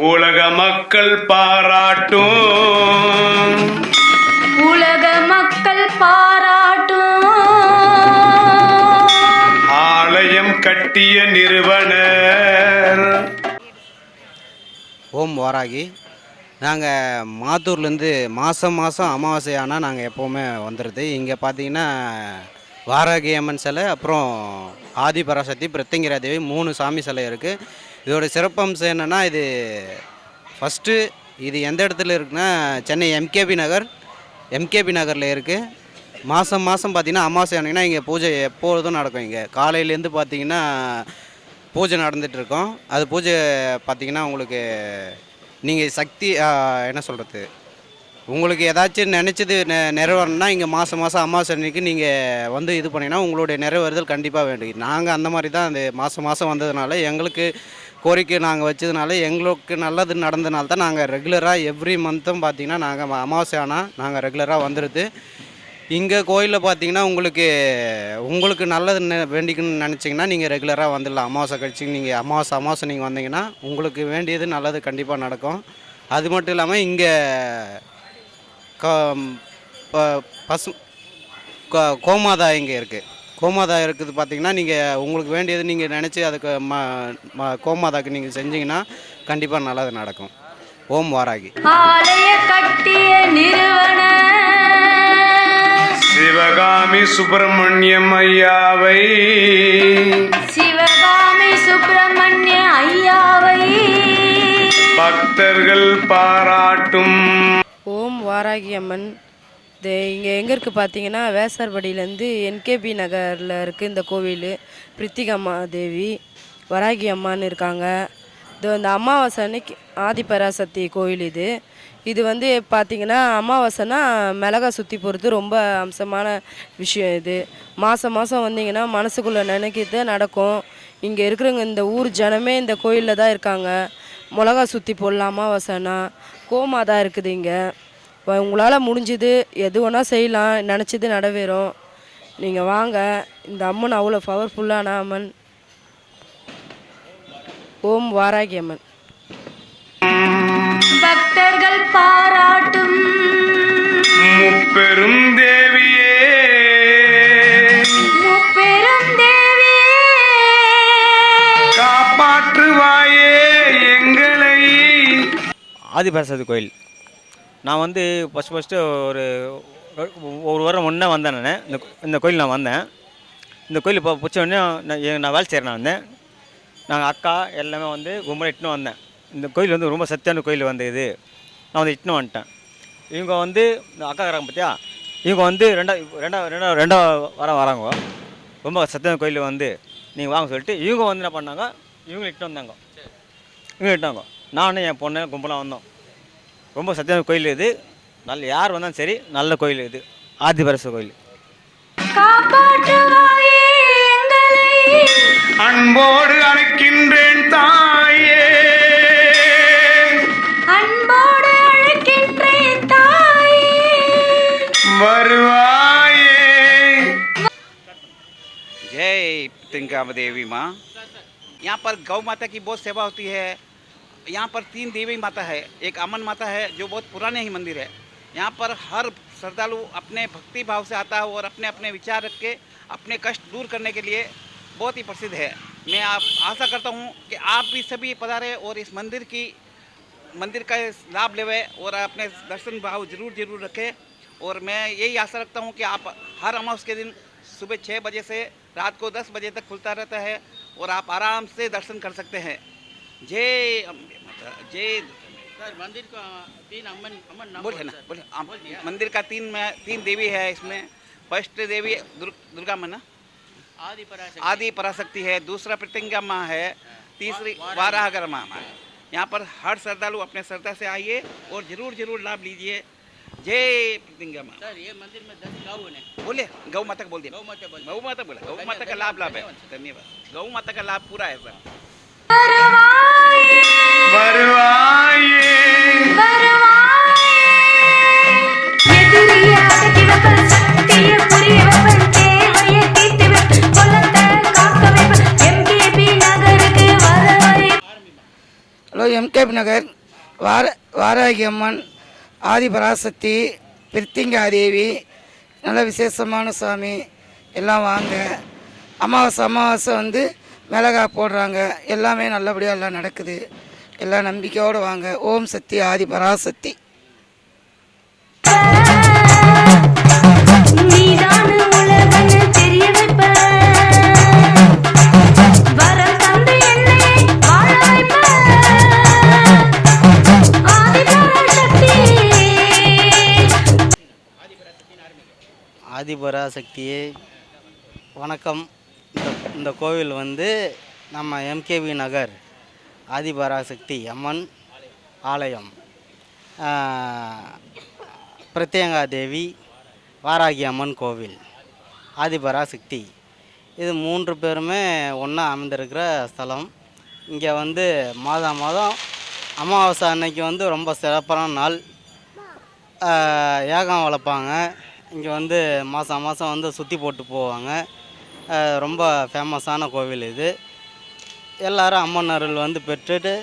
உலக மக்கள் பாராட்டும், உலக மக்கள் பாராட்டும் ஆலயம் கட்டிய நிறுவனர். ஓம் வாராகி. நாங்கள் மாத்தூர்லேருந்து மாதம் அமாவாசை ஆனால் நாங்கள் எப்போவுமே வந்துடுது. இங்கே பார்த்தீங்கன்னா வாராகி அம்மன் சிலை, அப்புறம் ஆதிபராசக்தி, பிரத்யங்கிரா தேவி 3 சாமி சிலை இருக்குது. இதோட சிறப்பம்சம் என்னென்னா, இது ஃபஸ்ட்டு இது எந்த இடத்துல இருக்குன்னா சென்னை எம்கேபி நகரில் இருக்குது. மாதம் பார்த்திங்கன்னா அமாவாசை ஆனீங்கன்னா இங்கே பூஜை எப்பொழுதும் நடக்கும். இங்கே காலையிலேருந்து பார்த்திங்கன்னா பூஜை நடந்துகிட்ருக்கோம். அது பூஜை பார்த்திங்கன்னா உங்களுக்கு நீங்கள் சக்தி என்ன சொல்கிறது, உங்களுக்கு ஏதாச்சும் நினச்சது நிறைவேறணும்னா இங்கே மாதம் அமாவாசை அன்றைக்கி நீங்கள் வந்து இது பண்ணிங்கன்னா உங்களுடைய நிறைவேறுதல் கண்டிப்பாக வேண்டும். நாங்கள் அந்த மாதிரி தான் அந்த மாதம் வந்ததுனால எங்களுக்கு கோரிக்கை நாங்கள் வச்சதுனால எங்களுக்கு நல்லது நடந்ததுனால தான் நாங்கள் ரெகுலராக எவ்ரி மந்த்தும் பார்த்திங்கன்னா நாங்கள் அமாவாசை ஆனால் நாங்கள் ரெகுலராக வந்துடுது. இங்கே கோயிலில் பார்த்திங்கன்னா உங்களுக்கு நல்லது வேண்டிக்கணும்னு நினச்சிங்கன்னா நீங்கள் ரெகுலராக வந்துடலாம். அமாவாசை கழிச்சு நீங்கள் அமாவாசை நீங்கள் வந்தீங்கன்னா உங்களுக்கு வேண்டியது நல்லது கண்டிப்பாக நடக்கும். அது மட்டும் இல்லாமல் இங்கே கோமாதா இங்கே இருக்குது. கோமாதா இருக்குது பார்த்திங்கன்னா நீங்கள் உங்களுக்கு வேண்டியது நீங்கள் நினச்சி அதுக்கு கோமாதாக்கு நீங்கள் செஞ்சிங்கன்னா கண்டிப்பாக நல்லது நடக்கும். ஓம் வாராகி. ஆலய கட்டிய நிறுவனர் சிவகாமி சுப்பிரமணியம் ஐயாவை, சிவகாமி சுப்பிரமணிய ஐயாவை பக்தர்கள் பாராட்டும். ஓம் வாராகி அம்மன். இது இங்கே எங்கே இருக்குது பார்த்தீங்கன்னா வேசார்படியிலேருந்து என்கேபி நகரில் இருக்குது இந்த கோவில். பிரித்திகம்மா தேவி வராகி அம்மான்னு இருக்காங்க. இது இந்த அமாவாசை அன்னைக்கு ஆதிபராசக்தி கோவில். இது வந்து பார்த்திங்கன்னா அமாவாசைனா மிளகா சுற்றி போகிறது ரொம்ப அம்சமான விஷயம். இது மாதம் வந்தீங்கன்னா மனசுக்குள்ளே நினைக்கிறது நடக்கும். இங்கே இருக்கிறவங்க இந்த ஊர் ஜனமே இந்த கோயிலில் தான் இருக்காங்க. மிளகா சுற்றி போடலாம் அமாவாசைனா. கோமாதா இருக்குது இங்கே. உங்களால் முடிஞ்சது எது வேணால் செய்யலாம், நினச்சது நடவேறும். நீங்கள் வாங்க. இந்த அம்மன் அவ்வளோ பவர்ஃபுல்லான அம்மன். ஓம் வாராகி அம்மன். பக்தர்கள் பாராட்டும் முப்பெரும் தேவியே, முப்பெரும் தேவியே காப்பாற்றுவாயே எங்களை. ஆதிபராசக்தி கோயில் நான் வந்து ஃபஸ்ட்டு ஒரு வாரம் முன்னே வந்தேன். நான் இந்த கோயில் நான் வந்தேன். இந்த கோயில் இப்போ பிடிச்ச உடனே நான் வேலை செய்கிறேன். நான் வந்தேன். நாங்கள் அக்கா எல்லாமே வந்து கும்பலாக இட்டுன்னு வந்தேன். இந்த கோயில் வந்து ரொம்ப சத்தியான கோயில் வந்து இது. நான் வந்து இட்டுன்னு வந்துட்டேன். இவங்க வந்து இந்த அக்கா இருக்கிறாங்க பார்த்தியா, இவங்க வந்து ரெண்டா வாரம் வராங்க. ரொம்ப சத்தியான கோயில் வந்து நீங்கள் வாங்க சொல்லிட்டு இவங்க வந்து என்ன பண்ணாங்க, இவங்க இட்டுன்னு வந்தாங்க. நானும் என் பொண்ணு கும்பலாக வந்தோம். ரொம்ப சத்தியான கோயில் இது. நல்ல யார் வந்தாலும் சரி, நல்ல கோயில் இது ஆதிபராசக்தி கோயில். அன்போடு அழைக்கின்றேன் தாயே, அன்போடு அழைக்கின்றேன் தாயே வருவாயே. जय तिंका देवी माँ। यहाँ पर गौ माता की बहुत सेवा होती है। यहाँ पर 3 देवी माता है। एक अमन माता है जो बहुत पुराने ही मंदिर है। यहाँ पर हर श्रद्धालु अपने भक्ति भाव से आता है और अपने अपने विचार रख के अपने कष्ट दूर करने के लिए बहुत ही प्रसिद्ध है। मैं आप आशा करता हूँ कि आप भी सभी पधारें और इस मंदिर का लाभ लेवे और अपने दर्शन भाव जरूर रखें। और मैं यही आशा रखता हूँ कि आप हर अमावस के दिन सुबह 6 बजे से रात को 10 बजे तक खुलता रहता है और आप आराम से दर्शन कर सकते हैं। जय अम्बे माता, जय। सर मंदिर का 3 अमन नाम बोले ना, बोले मंदिर का 3 देवी है इसमें। फर्स्ट देवी दुर्गा माँ ना, आदि पराशक्ति है। दूसरा प्रत्यंगा माँ है। तीसरी वाराहगर माँ है। यहाँ पर हर श्रद्धालु अपने श्रद्धा से आइए और जरूर लाभ लीजिए। जय प्रत्यंगा माँ। सर ये मंदिर में 10 गौ है। बोले गौ माता को बोल दिया। गौ माता बोला। गौ माता का लाभ है। धन्यवाद। गौ माता का लाभ पूरा है सर। வருவாயே என்கேபி நகர் வாராகி அம்மன் ஆதிபராசக்தி பிரித்திங்காதேவி நல்ல விசேஷமான சாமி. எல்லாம் வாங்க. அமாவாசை வந்து மிளகா போடுறாங்க. எல்லாமே நல்லபடியாக எல்லாம் நடக்குது. எல்லாம் நம்பிக்கையோடு வாங்க. ஓம் சக்தி ஆதிபராசக்தி. ஆதிபராசக்தியே வணக்கம். இந்த கோவில் வந்து நம்ம எம்கேவி நகர் ஆதிபராசக்தி அம்மன் ஆலயம், பிரத்யங்காதேவி, வாராகி அம்மன் கோவில், ஆதிபராசக்தி, இது 3 பேருமே ஒன்றா அமைந்திருக்கிற ஸ்தலம். இங்கே வந்து மாதம் அமாவாசை அன்னைக்கு வந்து ரொம்ப சிறப்பான நாள். யாகம் வளர்ப்பாங்க. இங்கே வந்து மாதம் வந்து சுற்றி போட்டு போவாங்க. ரொம்ப ஃபேமஸான கோவில் இது. எல்லோரும் அம்மன் அருள் வந்து பெற்றுட்டு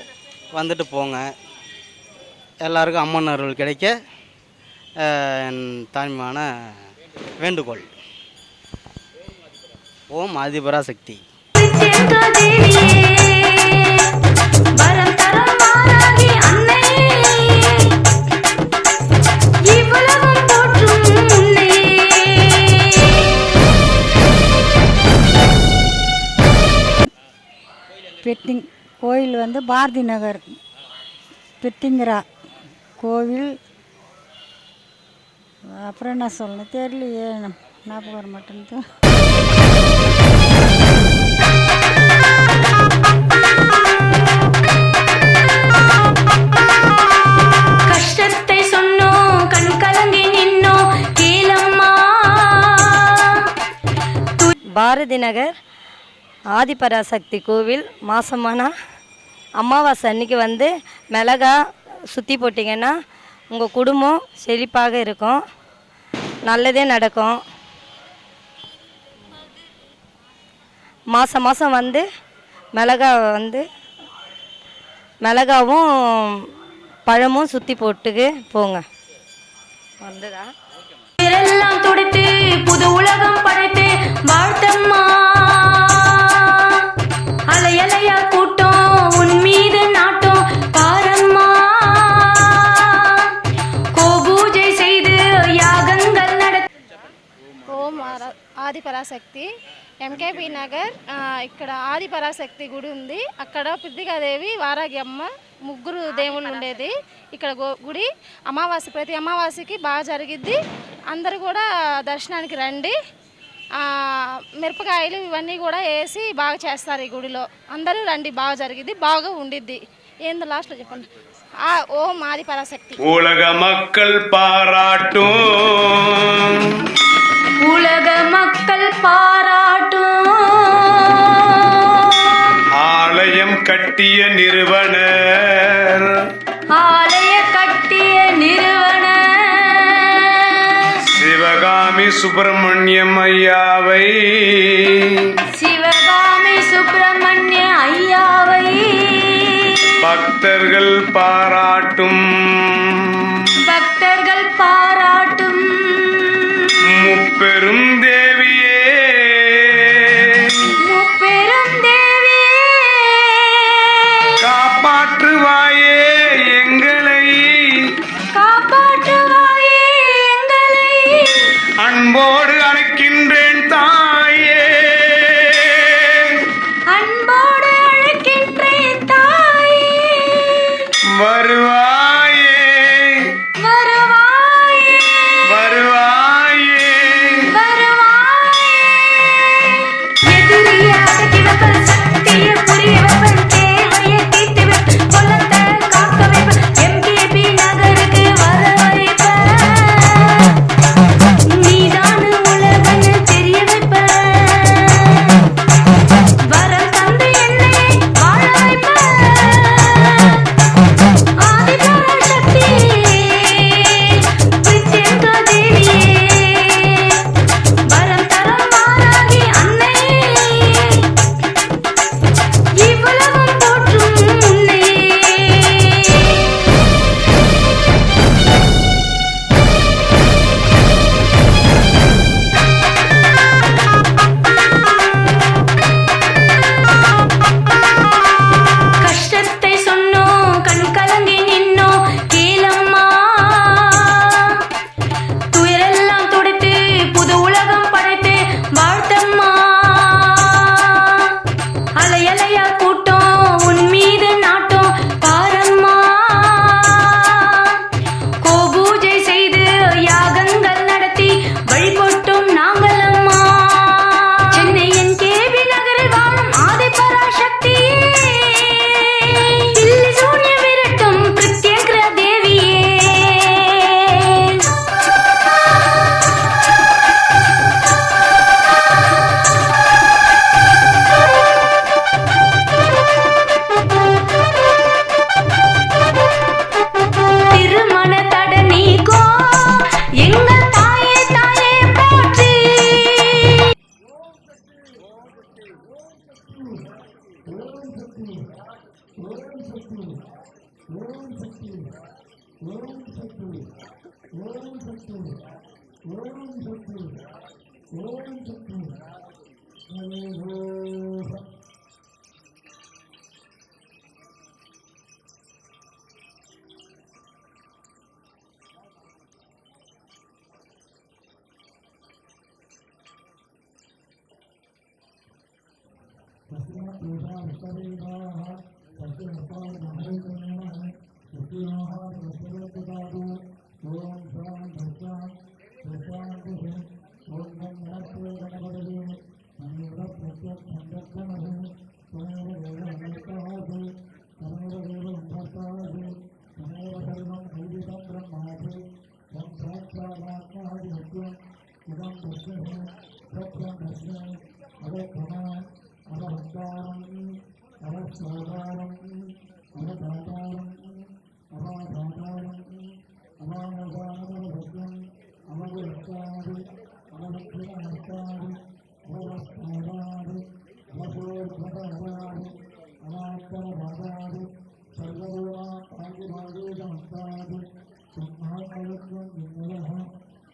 வந்துட்டு போங்க. எல்லாருக்கும் அம்மன் அருள் கிடைக்க என் தாழ்மையான வேண்டுகோள். ஓம் ஆதிபராசக்தி. கோயில் வந்து பாரதி நகர் பித்திங்கிரா கோவில். அப்புறம் என்ன சொல்லணும் தெரியலையே, ஞாபகம் வர மாட்டேங்குது. கஷ்டத்தை சொன்னோம், கண் கலங்கி நின்னோம், கேளம்மா. பாரதி நகர் ஆதிபராசக்தி கோவில் மாசமான அமாவாசை அன்னைக்கு வந்து மிளகா சுற்றி போட்டிங்கன்னா உங்கள் குடும்பம் செழிப்பாக இருக்கும், நல்லதே நடக்கும். மாதம் வந்து மிளகாவும் பழமும் சுற்றி போட்டுக்கு போங்க. வந்துதா எல்லாம் துடைத்து புது உலகம் படைத்து வாழ்த்தம்மா. அலையலையா கூட்டம் உன் மீது நாட்டம் பாரம்மா. கோபூஜை செய்து யாகங்கள் ఓం ఆదిపరాశక్తి ఎంకేపీ నగర్. ఇక్కడ ఆదిపరాశక్తి గుడి ఉంది. అక్కడ పిద్దిగాదేవి వారాగి అమ్మ ముగ్గురు దేవుళ్ళు ఉండేది. ఇక్కడ గుడి ప్రతి అమావాస్యకి బాగా జరిగిద్ది. అందరూ కూడా దర్శనానికి రండి. మిరపకాయలు ఇవన్నీ కూడా వేసి బాగా చేస్తారు ఈ గుడిలో. అందరూ రండి, బాగా జరిగిద్ది, బాగా ఉండిద్ది. ఏందో లాస్ట్లో చెప్పండి. ఓం ఆదిపరాశక్తి. உலக மக்கள் பாராட்டும், உலக மக்கள் பாராட்டும், ஆலயம் கட்டிய நிறுவனர், ஆலய கட்டிய நிறுவனர் சிவகாமி சுப்பிரமணியம் ஐயாவை, சிவகாமி சுப்பிரமணிய ஐயாவை பக்தர்கள் பாராட்டும், பக்தர்கள் பாராட்டும் முப்பெரும் தேவியே, முப்பெரும் தேவியே காப்பாற்றுவாயே எங்களை, காப்பாற்றுவாயே எங்களை, அன்போடு அழைக்கின்றேன் தாயே, அன்போடு அழைக்கின்றேன் தாயே. வருவாயே வருவாயே வருவாயே வருவாயே ஓம் சக்தி ஓம் சக்தி ஓம் சக்தி ஓம் சக்தி तस्या पूजा विस्तरेणाः तस्य हस्तामहैकर्मणः सत्याः प्रसरत्तदादु ओम शां धस्यां प्रशान्तिः ओम गणपते गणपतये तमेव प्रत्यक्षन्दत्तमः तमेव वेदमन्तासि तमेव वेदमन्तासि तमेव सर्वं कल्पितं ब्रह्मासि तं साक्षादात्मादि सत्यम् इदं दर्शने सत्यं दर्शने अवक्षमान् अवहत्तारम् अवस्वादारम् अवदातारम् अवाधातारम् अवामदानवसत्यम् अवगुरस्तादि अवदक्षिणहस्तादि अववस्तादादि अवसोर्ध्वतादादि अवात्तरभागादि सर्वगुणापादिभागेदहस्तादि ब्रह्माण्डवत्वं विन्दवः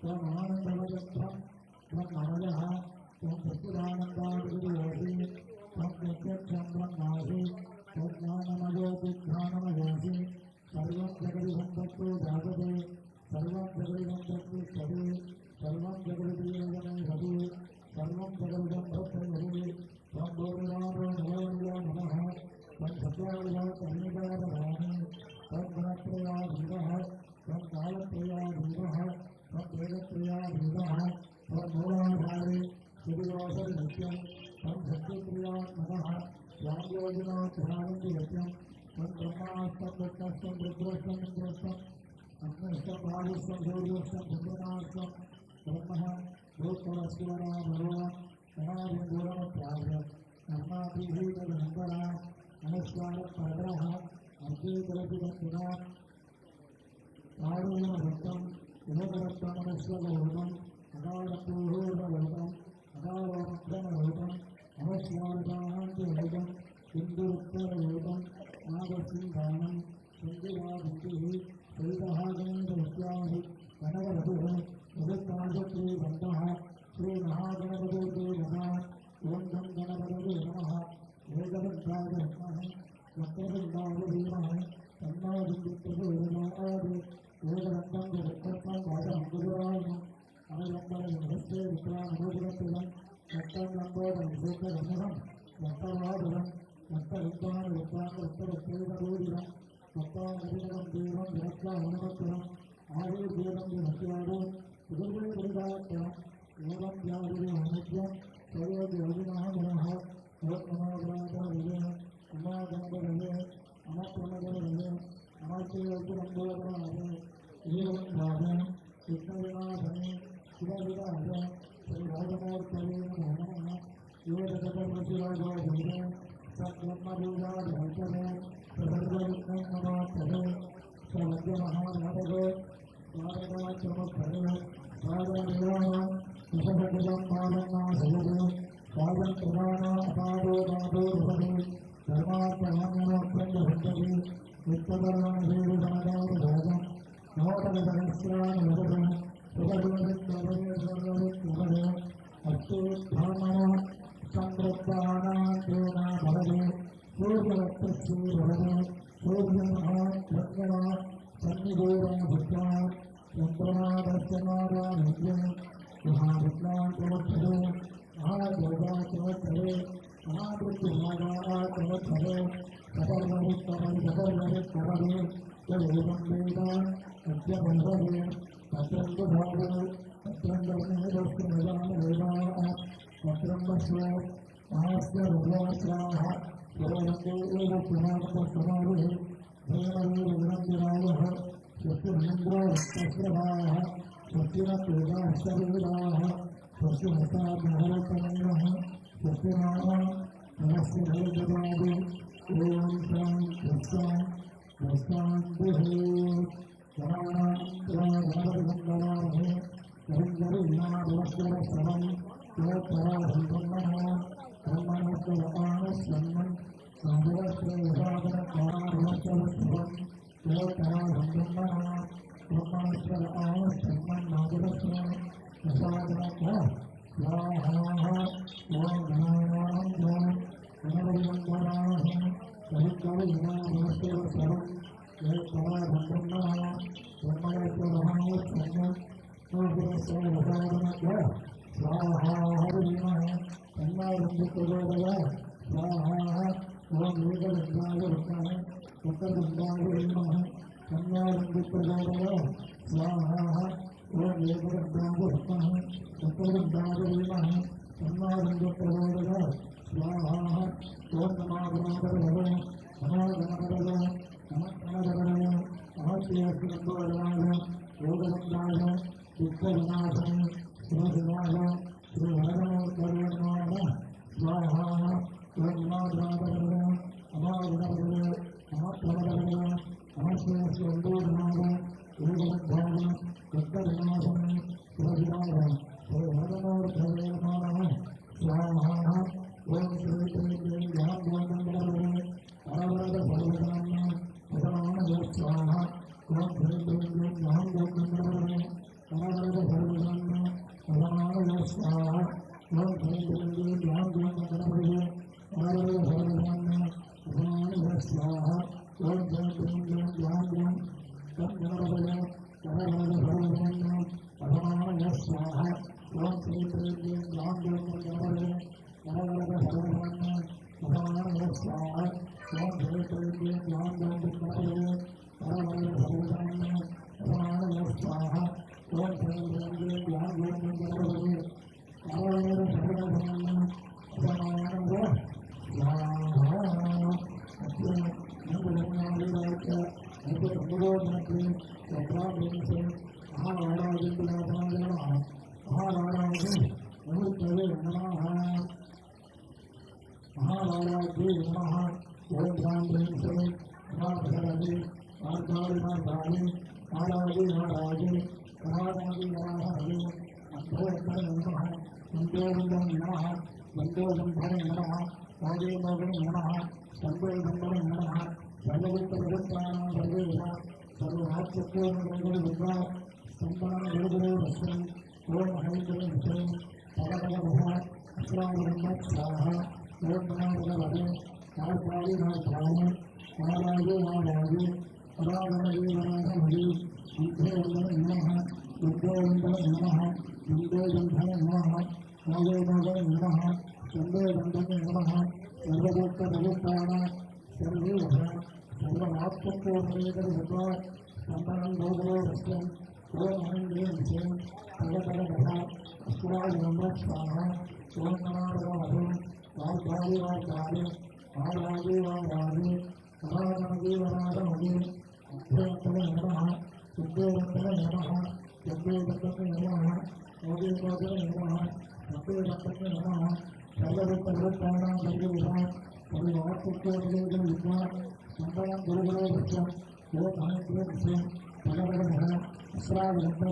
त्वमानन्दवदत्वं ब्रह्मणः त्वं सच्चिदानन्दादिविदोषि त्वं प्रत्यक्षं ब्रह्मासि त्वज्ञानमयोपिज्ञानमयोसि सर्वं जगदिदं तत्त्वे जातते सर्वं जगदिदं तत्त्वे सति सर्वं जगदिदीयजने सति सर्वं जगदिदं भद्रयति त्वं भूमिरामो नमो नमः त्वं सत्याविधातमीकादधानि त्वं गुणत्रयाधीतः त्वं कालत्रयाधीतः त्वं वेदत्रयाधीतः त्वं मूलाधारे शिविरोसरि नित्यं त्वं शक्तिक्रियात्मकः याज्ञोजिनो ध्यायन्ति नित्यं त्वं ब्रह्मास्तं विष्णुस्तं रुद्रस्तं इन्द्रस्तं अग्निस्तं वायुस्तं सूर्यस्तं चन्द्रमास्तं ब्रह्मः भूतलस्वरा भगवान् गणादिगुणमप्राप्य कर्माभिहीतगन्धरा अनुस्वारपरः अर्जीकलपितः कारुण्यभक्तं युवकरत्तमनस्वगौतम् अकालपूर्वगौतम् अकालमक्रमगौतम् अवस्वारदाहान्तिगौतम् सिन्धुरुत्तरगौतम् नागसिंहानम् सिन्धुरादिः सैतः गणेशविद्याहि गणगरतुः जगत्ताजत्रीबन्धः श्रीमहागणपते नमः ॐ गं गणपतये नमः एकदन्ताय नमः वक्रतुण्डाय धीमहि तन्नो विद्युत्प्रचोदयात् एकदन्तं जगत्कर्तं भागमङ्गुराय अनलम्बरमहस्ये विक्रामनोदरत्वं सत्तं लम्बोदरं सूत्रगन्धं वक्तवादरं वक्तरुद्धानुरुद्धानुरुत्तरत्रेदरोदिरं वक्तानदिनं देवं विरक्ताहनुमत्तरम् आयुर्वेदं विभक्त्यादो सुगुरुविदात्तरम् एवं व्याधिनित्यं सर्वयोगिनः गुणः नमोग्रातविजय उमागणपतये अमप्रमगणपतये अमर्त्ययोगिरम्बोगणाय एवं भावे विघ्नविनाशने शिवविदाय श्रीराजमूर्तये नमः योगजगद्वशिराजोधीरे सद्ब्रह्मबीजाधिपतये सर्वविघ्नं नमोस्तुते सर्वज्ञमहानाथगे स्वागताश्रमस्थले स्वागतदेवाः विशदजलं मालन्नाशयते स्वागं प्रधाना अपादो नादो भवति धर्मार्थमान्यमोक्षन्दभन्दति नित्यधर्मनिषेधसमदावभागं नवतरसहस्राणि वदते सुखदुःखित्वभये सर्ववित्वभये अष्टोत्थानः समृद्धानान्तेन भवति सूर्यवत्तस्य भवति सूर्यमः प्रज्ञः सन्निधोरभुक्ता चन्द्रमादर्शनादानित्यं महाविज्ञानप्रवक्षते महायोगाप्रवक्षते महावृत्तिभागाप्रवक्षते सकर्मवित्तमविकर्मवित्तमवि यदेवं वेद सत्यबन्धवे तत्रं बुधावे तत्रं वर्णेदस्त्रमजानवेदाः तत्रं वश्व महास्य रुद्राश्राः सर्वन्दे एव पुराणतस्तमाविः देववीरविरञ्जनायः स्वस्तिमहेन्द्रोक्तस्रभाः स्वस्तिरत्वेदाश्चरीराः स्वस्तिमताभरतमेनः स्वस्तिनामा नमस्य भैर्ददादि ॐ शां दस्तां दस्तान्तिः गणानां हरिन्दरिनाभवस्वरस्तवं योत्तराधिब्रह्मणः ब्रह्मणस्वरमानस्वन्मन् साधवस्त्रविभागनकाराभवस्वरस्तवम्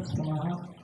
स्वाहा